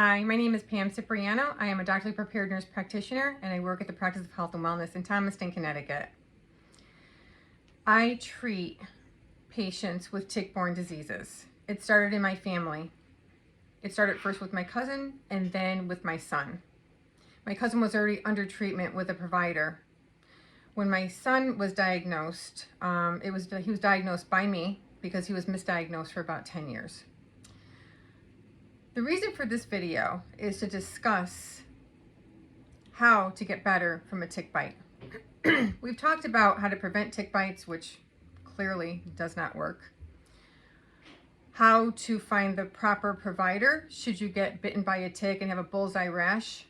Hi, my name is Pam Cipriano. I am a doctorally prepared nurse practitioner and I work at the Practice of Health and Wellness in Thomaston, Connecticut. I treat patients with tick-borne diseases. It started in my family. It started first with my cousin and then with my son. My cousin was already under treatment with a provider. When my son was diagnosed, he was diagnosed by me because he was misdiagnosed for about 10 years. The reason for this video is to discuss how to get better from a tick bite. We've talked about how to prevent tick bites, which clearly does not work. How to find the proper provider should you get bitten by a tick and have a bullseye rash.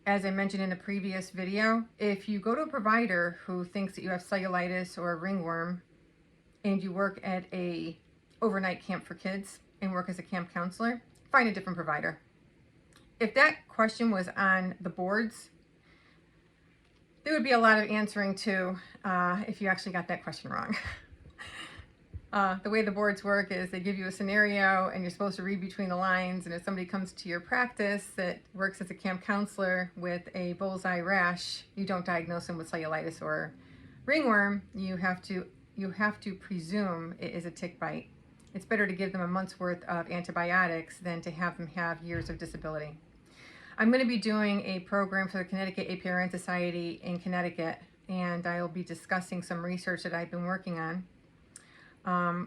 As I mentioned in a previous video, if you go to a provider who thinks that you have cellulitis or a ringworm and you work at a overnight camp for kids and work as a camp counselor, find a different provider. If that question was on the boards, there would be a lot of answering to if you actually got that question wrong. The way the boards work is they give you a scenario and you're supposed to read between the lines, and if somebody comes to your practice that works as a camp counselor with a bullseye rash, you don't diagnose them with cellulitis or ringworm. You have to presume it is a tick bite. It's better to give them a month's worth of antibiotics than to have them have years of disability. I'm going to be doing a program for the Connecticut APRN Society in Connecticut, and I will be discussing some research that I've been working on.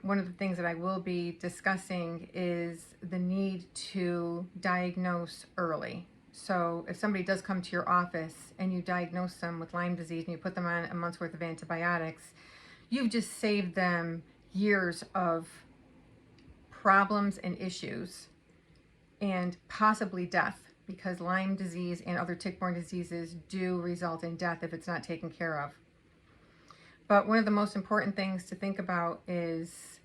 One of the things that I will be discussing is the need to diagnose early. So if somebody does come to your office and you diagnose them with Lyme disease and you put them on a month's worth of antibiotics, you've just saved them years of problems and issues and possibly death, because Lyme disease and other tick-borne diseases do result in death if it's not taken care of. But one of the most important things to think about is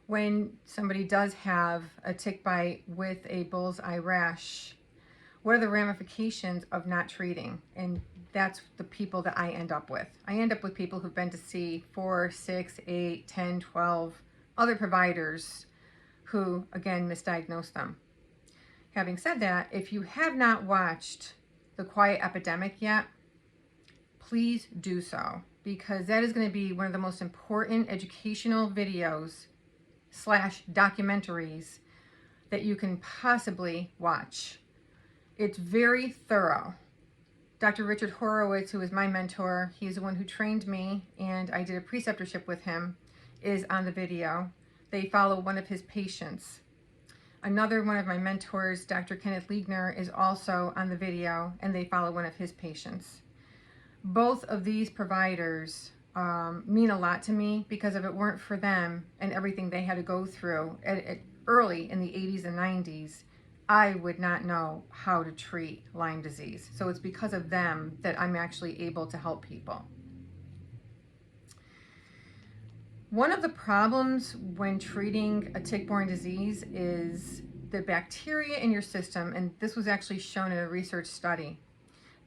when somebody does have a tick bite with a bullseye rash, what are the ramifications of not treating? And that's the people that I end up with. I end up with people who've been to see 4, 6, 8, 10, 12 other providers who, again, misdiagnosed them. Having said that, if you have not watched The Quiet Epidemic yet, please do so, because that is going to be one of the most important educational videos / documentaries that you can possibly watch. It's very thorough. Dr. Richard Horowitz, who is my mentor, he's the one who trained me, and I did a preceptorship with him, is on the video. They follow one of his patients. Another one of my mentors, Dr. Kenneth Liegner, is also on the video, and they follow one of his patients. Both of these providers mean a lot to me, because if it weren't for them and everything they had to go through early in the 80s and 90s, I would not know how to treat Lyme disease. So it's because of them that I'm actually able to help people. One of the problems when treating a tick-borne disease is the bacteria in your system, and this was actually shown in a research study.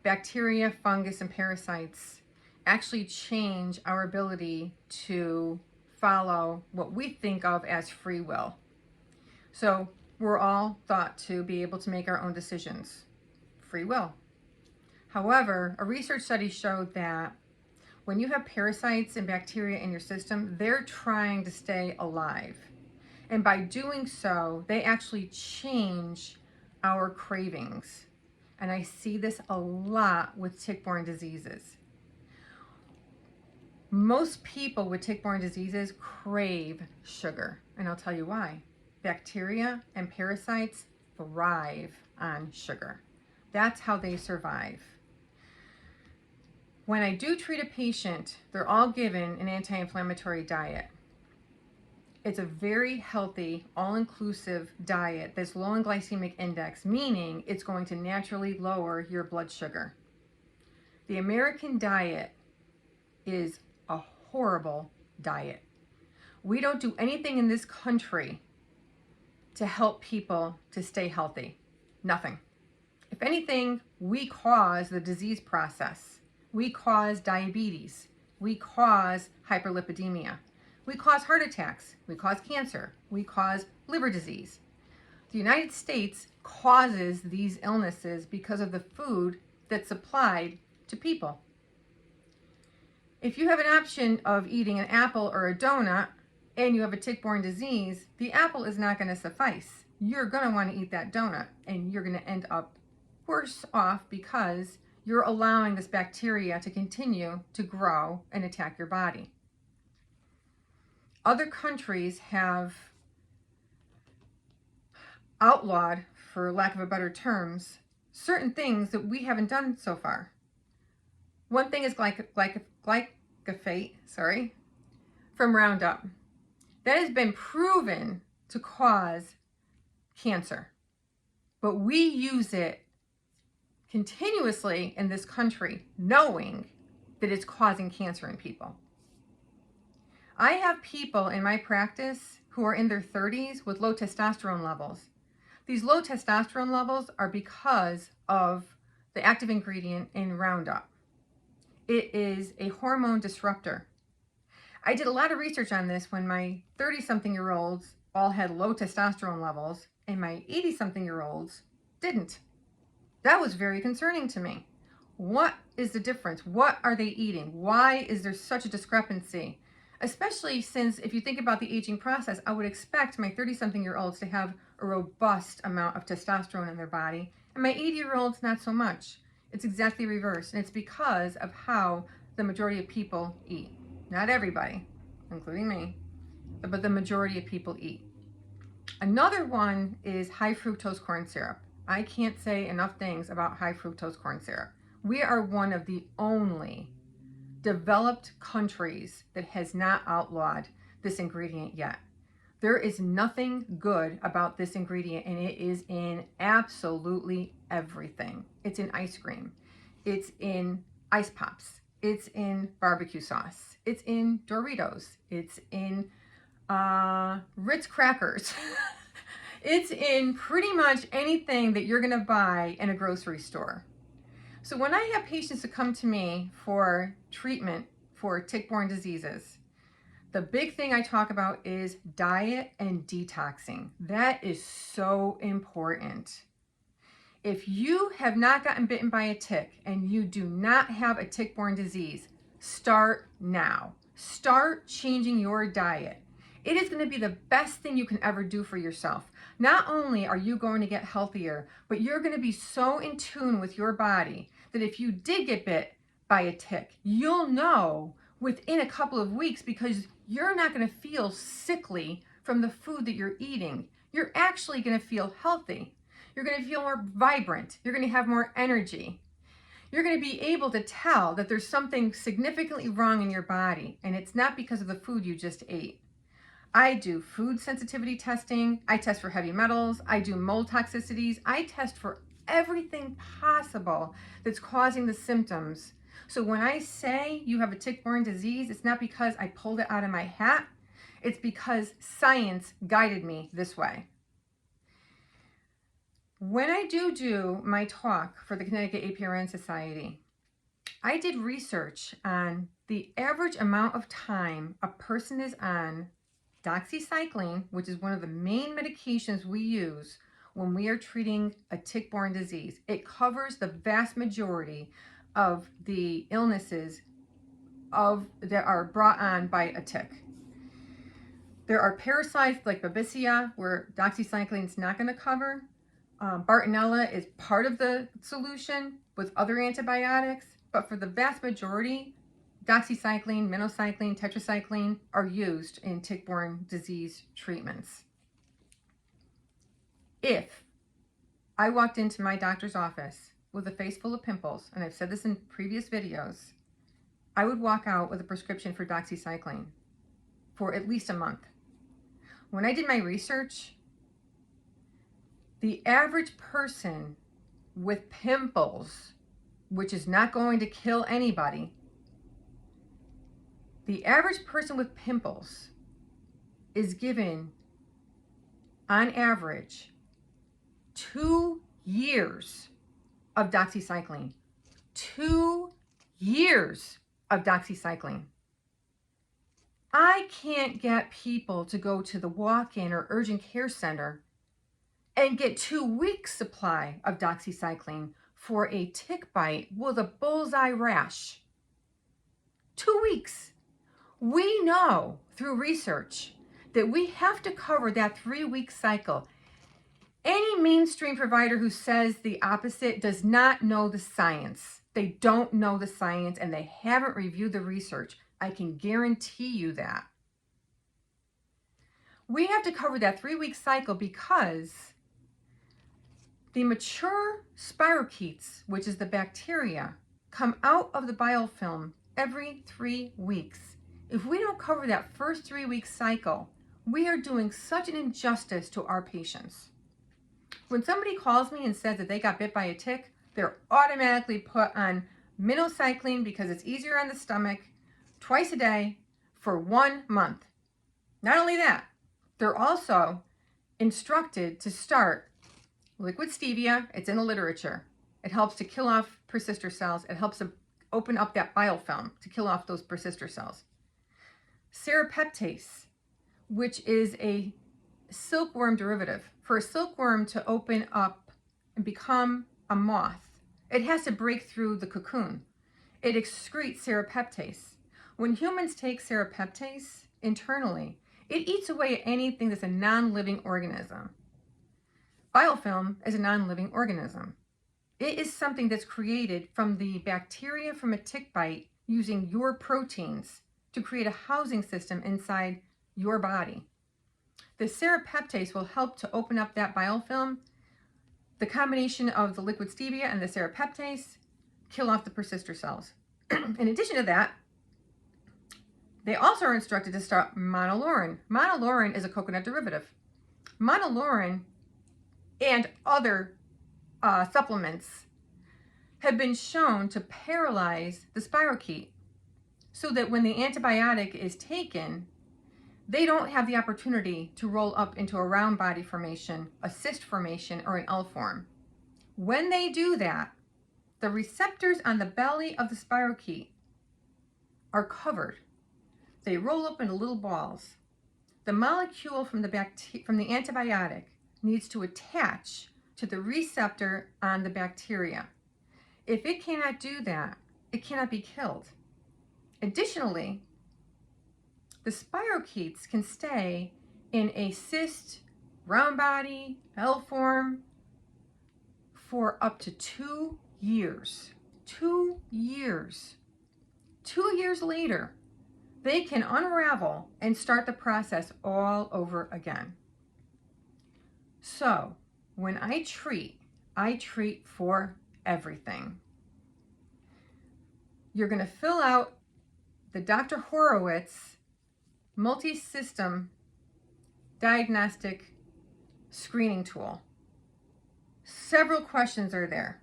Bacteria, fungus, and parasites actually change our ability to follow what we think of as free will. So we're all thought to be able to make our own decisions. Free will. However, a research study showed that when you have parasites and bacteria in your system, they're trying to stay alive. And by doing so, they actually change our cravings. And I see this a lot with tick-borne diseases. Most people with tick-borne diseases crave sugar, and I'll tell you why. Bacteria and parasites thrive on sugar. That's how they survive. When I do treat a patient, they're all given an anti-inflammatory diet. It's a very healthy, all-inclusive diet that's low in glycemic index, meaning it's going to naturally lower your blood sugar. The American diet is a horrible diet. We don't do anything in this country to help people to stay healthy. Nothing. If anything, we cause the disease process. We cause diabetes. We cause hyperlipidemia. We cause heart attacks. We cause cancer. We cause liver disease. The United States causes these illnesses because of the food that's supplied to people. If you have an option of eating an apple or a donut and you have a tick-borne disease, the apple is not going to suffice. You're going to want to eat that donut, and you're going to end up worse off because you're allowing this bacteria to continue to grow and attack your body. Other countries have outlawed, for lack of a better terms, certain things that we haven't done so far. One thing is glyphosate, from Roundup. That has been proven to cause cancer, but we use it continuously in this country, knowing that it's causing cancer in people. I have people in my practice who are in their 30s with low testosterone levels. These low testosterone levels are because of the active ingredient in Roundup. It is a hormone disruptor. I did a lot of research on this when my 30-something-year-olds all had low testosterone levels and my 80-something-year-olds didn't. That was very concerning to me. What is the difference? What are they eating? Why is there such a discrepancy? Especially since, if you think about the aging process, I would expect my 30-something-year-olds to have a robust amount of testosterone in their body, and my 80-year-olds not so much. It's exactly reversed, and it's because of how the majority of people eat. Not everybody, including me, but the majority of people eat. Another one is high fructose corn syrup. I can't say enough things about high fructose corn syrup. We are one of the only developed countries that has not outlawed this ingredient yet. There is nothing good about this ingredient, and it is in absolutely everything. It's in ice cream. It's in ice pops. It's in barbecue sauce. It's in Doritos. It's in Ritz crackers. It's in pretty much anything that you're going to buy in a grocery store. So when I have patients that come to me for treatment for tick-borne diseases, the big thing I talk about is diet and detoxing. That is so important. If you have not gotten bitten by a tick and you do not have a tick-borne disease, start now. Start changing your diet. It is going to be the best thing you can ever do for yourself. Not only are you going to get healthier, but you're going to be so in tune with your body that if you did get bit by a tick, you'll know within a couple of weeks, because you're not going to feel sickly from the food that you're eating. You're actually going to feel healthy. You're going to feel more vibrant. You're going to have more energy. You're going to be able to tell that there's something significantly wrong in your body, and it's not because of the food you just ate. I do food sensitivity testing. I test for heavy metals. I do mold toxicities. I test for everything possible that's causing the symptoms. So when I say you have a tick-borne disease, it's not because I pulled it out of my hat. It's because science guided me this way. When I do my talk for the Connecticut APRN Society, I did research on the average amount of time a person is on doxycycline, which is one of the main medications we use when we are treating a tick-borne disease. It covers the vast majority of the illnesses that are brought on by a tick. There are parasites like Babesia where doxycycline is not going to cover. Bartonella is part of the solution with other antibiotics, but for the vast majority, doxycycline, minocycline, tetracycline are used in tick-borne disease treatments. If I walked into my doctor's office with a face full of pimples, and I've said this in previous videos, I would walk out with a prescription for doxycycline for at least a month. When I did my research, the average person with pimples, which is not going to kill anybody, the average person with pimples is given, on average, 2 years of doxycycline. 2 years of doxycycline. I can't get people to go to the walk-in or urgent care center and get 2 weeks supply of doxycycline for a tick bite with a bullseye rash. 2 weeks. We know through research that we have to cover that 3-week cycle. Any mainstream provider who says the opposite does not know the science. They don't know the science and they haven't reviewed the research. I can guarantee you that. We have to cover that 3-week cycle because the mature spirochetes, which is the bacteria, come out of the biofilm every 3 weeks. If we don't cover that first 3-week cycle, we are doing such an injustice to our patients. When somebody calls me and says that they got bit by a tick, they're automatically put on minocycline because it's easier on the stomach twice a day for 1 month. Not only that, they're also instructed to start liquid stevia. It's in the literature. It helps to kill off persister cells. It helps to open up that biofilm to kill off those persister cells. Serrapeptase, which is a silkworm derivative. For a silkworm to open up and become a moth, it has to break through the cocoon. It excretes serrapeptase. When humans take serrapeptase internally, it eats away at anything that's a non-living organism. Biofilm is a non-living organism. It is something that's created from the bacteria from a tick bite using your proteins to create a housing system inside your body. The serrapeptase will help to open up that biofilm. The combination of the liquid stevia and the serrapeptase kill off the persister cells. In addition to that, they also are instructed to start monolaurin. Monolaurin is a coconut derivative. Monolaurin and other supplements have been shown to paralyze the spirochete so that when the antibiotic is taken, they don't have the opportunity to roll up into a round body formation, a cyst formation, or an L form. When they do that, the receptors on the belly of the spirochete are covered. They roll up into little balls. The molecule from the antibiotic needs to attach to the receptor on the bacteria. If it cannot do that, it cannot be killed. Additionally, the spirochetes can stay in a cyst, round body, L form for up to 2 years. 2 years. 2 years later, they can unravel and start the process all over again. So when I treat for everything. You're going to fill out the Dr. Horowitz multi-system diagnostic screening tool. Several questions are there.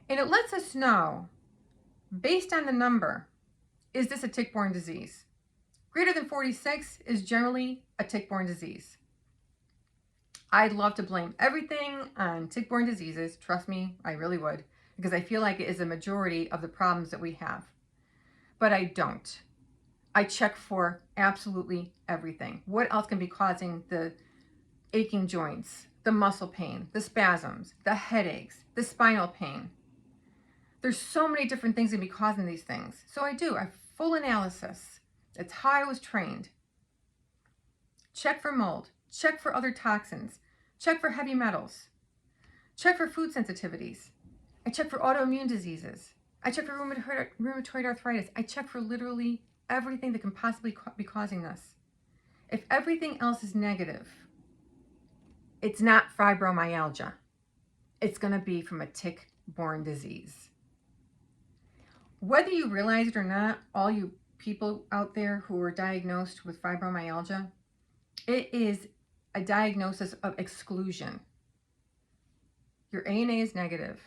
And it lets us know, based on the number, is this a tick-borne disease? Greater than 46 is generally a tick-borne disease. I'd love to blame everything on tick-borne diseases. Trust me, I really would, because I feel like it is a majority of the problems that we have. But I don't. I check for absolutely everything. What else can be causing the aching joints, the muscle pain, the spasms, the headaches, the spinal pain? There's so many different things that can be causing these things. So I do a full analysis. It's how I was trained. Check for mold. Check for other toxins. Check for heavy metals. Check for food sensitivities. I check for autoimmune diseases. I check for rheumatoid arthritis. I check for literally everything that can possibly be causing this. If everything else is negative, it's not fibromyalgia. It's going to be from a tick-borne disease. Whether you realize it or not, all you people out there who are diagnosed with fibromyalgia, it is a diagnosis of exclusion. Your ANA is negative.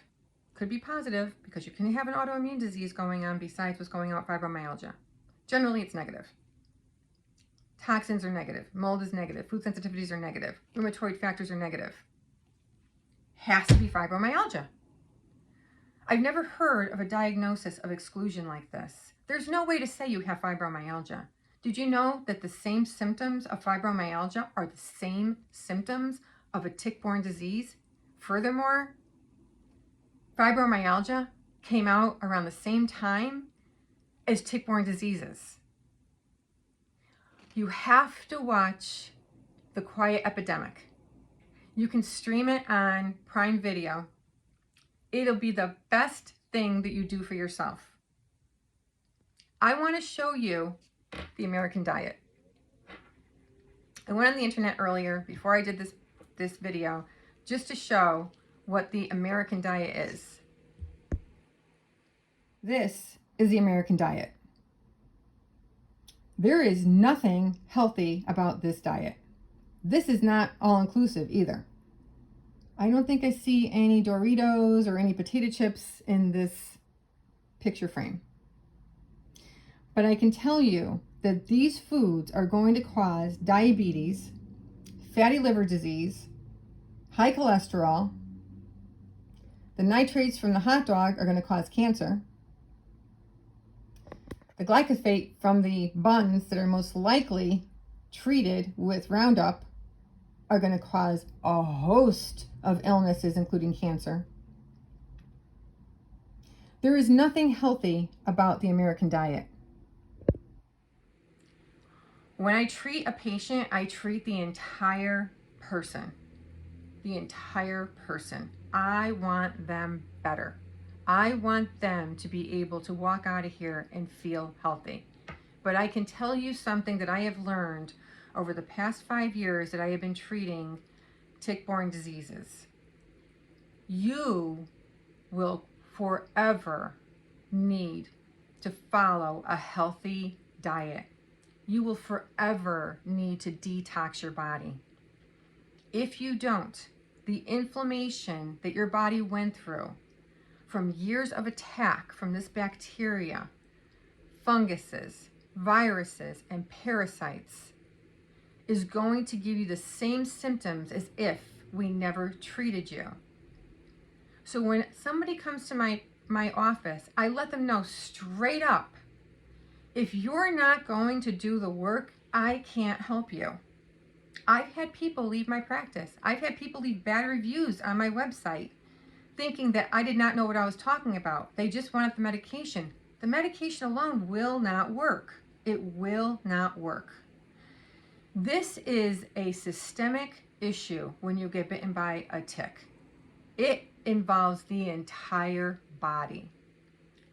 Could be positive because you can have an autoimmune disease going on besides what's going on with fibromyalgia. Generally, it's negative. Toxins are negative. Mold is negative. Food sensitivities are negative. Rheumatoid factors are negative. Has to be fibromyalgia. I've never heard of a diagnosis of exclusion like this. There's no way to say you have fibromyalgia. Did you know that the same symptoms of fibromyalgia are the same symptoms of a tick-borne disease. Furthermore, fibromyalgia came out around the same time as tick-borne diseases. You have to watch The Quiet Epidemic. You can stream it on Prime Video. It'll be the best thing that you do for yourself. I want to show you the American diet. I went on the internet earlier before I did this video just to show what the American diet is. This is the American diet. There is nothing healthy about this diet. This is not all-inclusive either. I don't think I see any Doritos or any potato chips in this picture frame. But I can tell you that these foods are going to cause diabetes, fatty liver disease, high cholesterol. The nitrates from the hot dog are going to cause cancer. The glyphosate from the buns that are most likely treated with Roundup are going to cause a host of illnesses, including cancer. There is nothing healthy about the American diet. When I treat a patient, I treat the entire person. The entire person. I want them better. I want them to be able to walk out of here and feel healthy. But I can tell you something that I have learned over the past 5 years that I have been treating tick-borne diseases. You will forever need to follow a healthy diet. You will forever need to detox your body. If you don't, the inflammation that your body went through from years of attack from this bacteria, funguses, viruses, and parasites is going to give you the same symptoms as if we never treated you. So when somebody comes to my office, I let them know straight up, if you're not going to do the work, I can't help you. I've had people leave my practice. I've had people leave bad reviews on my website thinking that I did not know what I was talking about. They just wanted the medication. The medication alone will not work. It will not work. This is a systemic issue when you get bitten by a tick. It involves the entire body.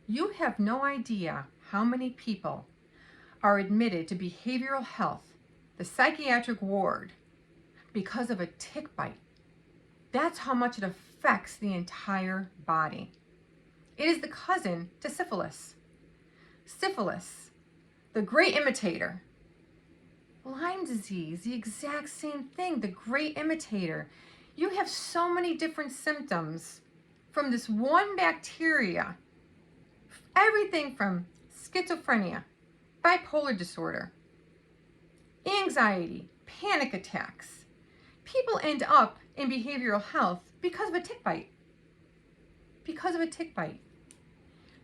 You have no idea how many people are admitted to behavioral health, the psychiatric ward, because of a tick bite. That's how much it affects the entire body. It is the cousin to syphilis. Syphilis, the great imitator. Lyme disease, the exact same thing, the great imitator. You have so many different symptoms from this one bacteria. Everything from schizophrenia, bipolar disorder, anxiety, panic attacks. People end up in behavioral health because of a tick bite. Because of a tick bite.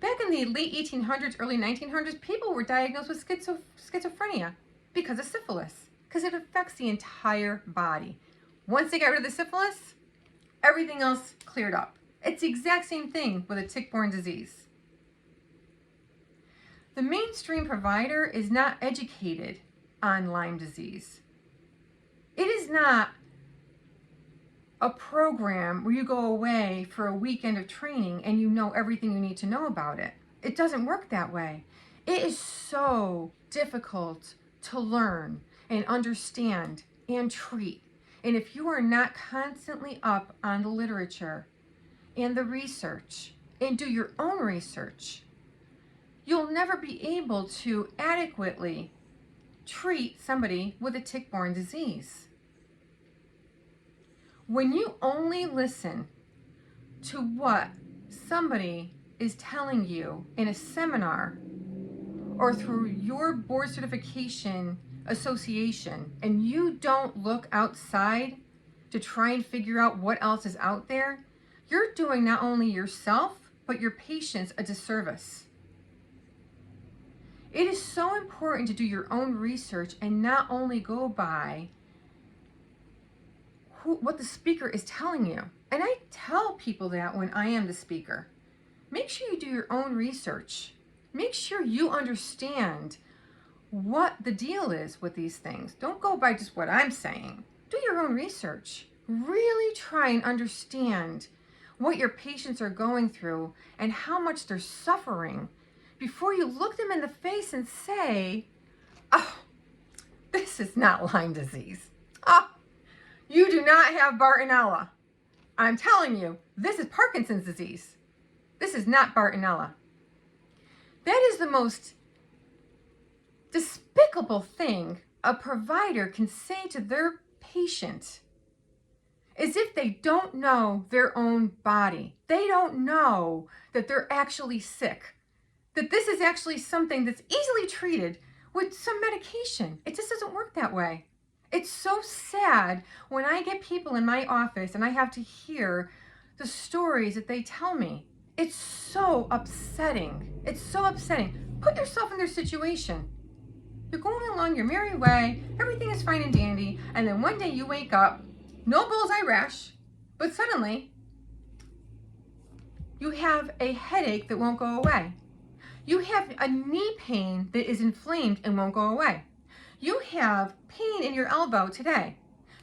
Back in the late 1800s, early 1900s, people were diagnosed with schizophrenia because of syphilis, because it affects the entire body. Once they got rid of the syphilis, everything else cleared up. It's the exact same thing with a tick-borne disease. The mainstream provider is not educated on Lyme disease. It is not a program where you go away for a weekend of training and you know everything you need to know about it. It doesn't work that way. It is so difficult to learn and understand and treat. And if you are not constantly up on the literature and the research and do your own research, you'll never be able to adequately treat somebody with a tick-borne disease. When you only listen to what somebody is telling you in a seminar or through your board certification association, and you don't look outside to try and figure out what else is out there, you're doing not only yourself, but your patients a disservice. It is so important to do your own research and not only go by what the speaker is telling you. And I tell people that when I am the speaker. Make sure you do your own research. Make sure you understand what the deal is with these things. Don't go by just what I'm saying. Do your own research. Really try and understand what your patients are going through and how much they're suffering before you look them in the face and say, oh, this is not Lyme disease. Oh, you do not have Bartonella. I'm telling you, this is Parkinson's disease. This is not Bartonella. That is the most despicable thing a provider can say to their patient, as if they don't know their own body. They don't know that they're actually sick, that this is actually something that's easily treated with some medication. It just doesn't work that way. It's so sad when I get people in my office and I have to hear the stories that they tell me. It's so upsetting. It's so upsetting. Put yourself in their situation. You're going along your merry way, everything is fine and dandy, and then one day you wake up, no bullseye rash, but suddenly you have a headache that won't go away. You have a knee pain that is inflamed and won't go away. You have pain in your elbow today.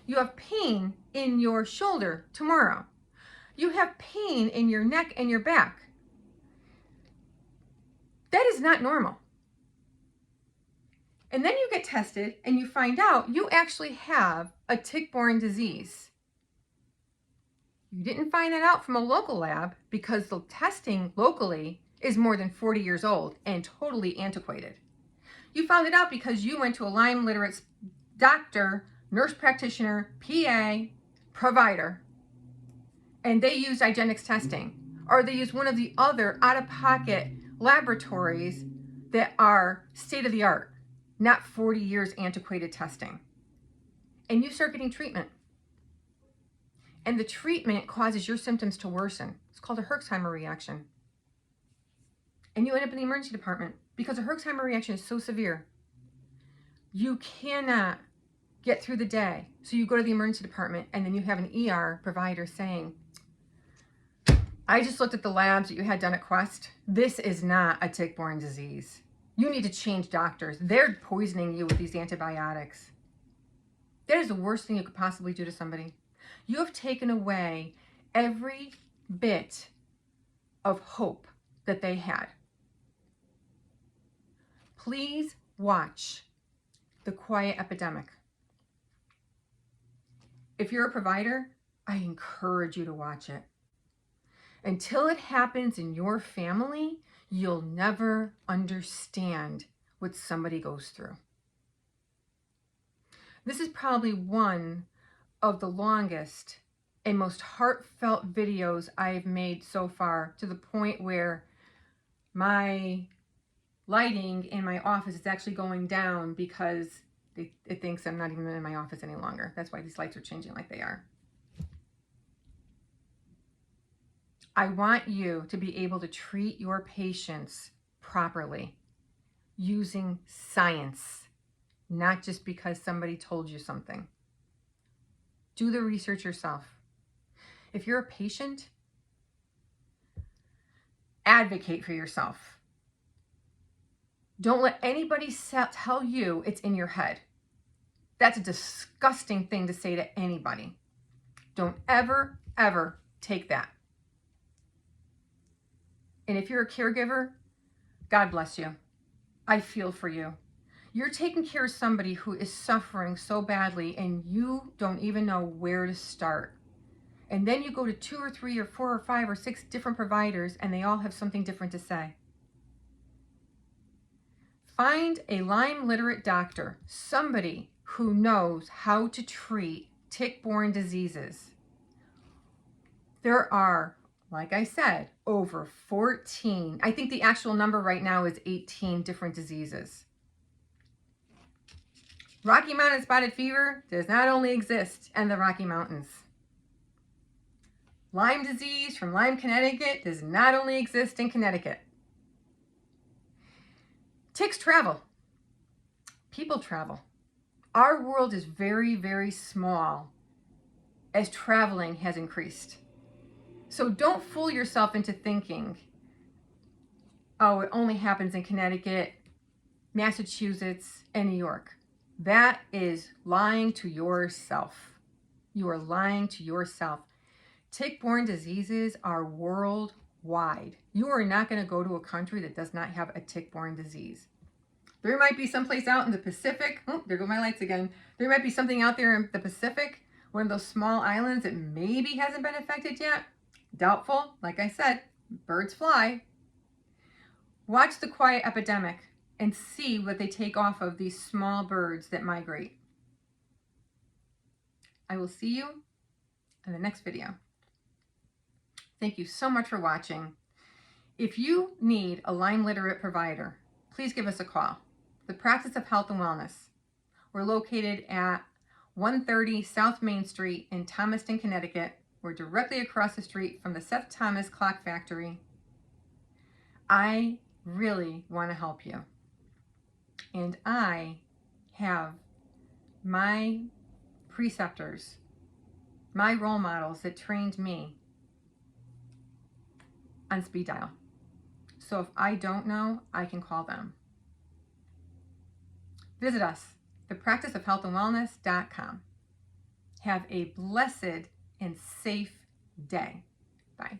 You have pain in your shoulder tomorrow. You have pain in your neck and your back. That is not normal. And then you get tested and you find out you actually have a tick-borne disease. You didn't find that out from a local lab because the testing locally is more than 40 years old and totally antiquated. You found it out because you went to a Lyme literate doctor, nurse practitioner, PA, provider, and they used IGeneX testing, or they used one of the other out-of-pocket laboratories that are state-of-the-art, not 40 years antiquated testing. And you start getting treatment. And the treatment causes your symptoms to worsen. It's called a Herxheimer reaction. And you end up in the emergency department because a Herxheimer reaction is so severe. You cannot get through the day. So you go to the emergency department and then you have an ER provider saying, I just looked at the labs that you had done at Quest. This is not a tick-borne disease. You need to change doctors. They're poisoning you with these antibiotics. That is the worst thing you could possibly do to somebody. You have taken away every bit of hope that they had. Please watch The Quiet Epidemic. If you're a provider, I encourage you to watch it. Until it happens in your family, you'll never understand what somebody goes through. This is probably one of the longest and most heartfelt videos I've made so far, to the point where my lighting in my office is actually going down because it thinks I'm not even in my office any longer. That's why these lights are changing like they are. I want you to be able to treat your patients properly using science, not just because somebody told you something. Do the research yourself. If you're a patient, advocate for yourself. Don't let anybody tell you it's in your head. That's a disgusting thing to say to anybody. Don't ever, ever take that. And if you're a caregiver, God bless you. I feel for you. You're taking care of somebody who is suffering so badly and you don't even know where to start. And then you go to 2 or 3 or 4 or 5 or 6 different providers and they all have something different to say. Find a Lyme literate doctor, somebody who knows how to treat tick-borne diseases. There are, like I said, over 14. I think the actual number right now is 18 different diseases. Rocky Mountain spotted fever does not only exist in the Rocky Mountains. Lyme disease from Lyme, Connecticut does not only exist in Connecticut. Ticks travel. People travel. Our world is very, very small. as traveling has increased. So don't fool yourself into thinking, oh, it only happens in Connecticut, Massachusetts, and New York. That is lying to yourself. You are lying to yourself. Tick-borne diseases are worldwide. You are not going to go to a country that does not have a tick-borne disease. There might be someplace out in the Pacific. Oh, there go my lights again. There might be something out there in the Pacific, one of those small islands that maybe hasn't been affected yet. Doubtful. Like I said, birds fly. Watch the quiet epidemic and see what they take off of these small birds that migrate. I will see you in the next video. Thank you so much for watching. If you need a Lyme literate provider, please give us a call. The Practice of Health and Wellness. We're located at 130 South Main Street in Thomaston, Connecticut. We're directly across the street from the Seth Thomas Clock Factory. I really want to help you. And I have my preceptors, my role models that trained me on speed dial. So if I don't know, I can call them. Visit us, thepracticeofhealthandwellness.com. Have a blessed and safe day. Bye.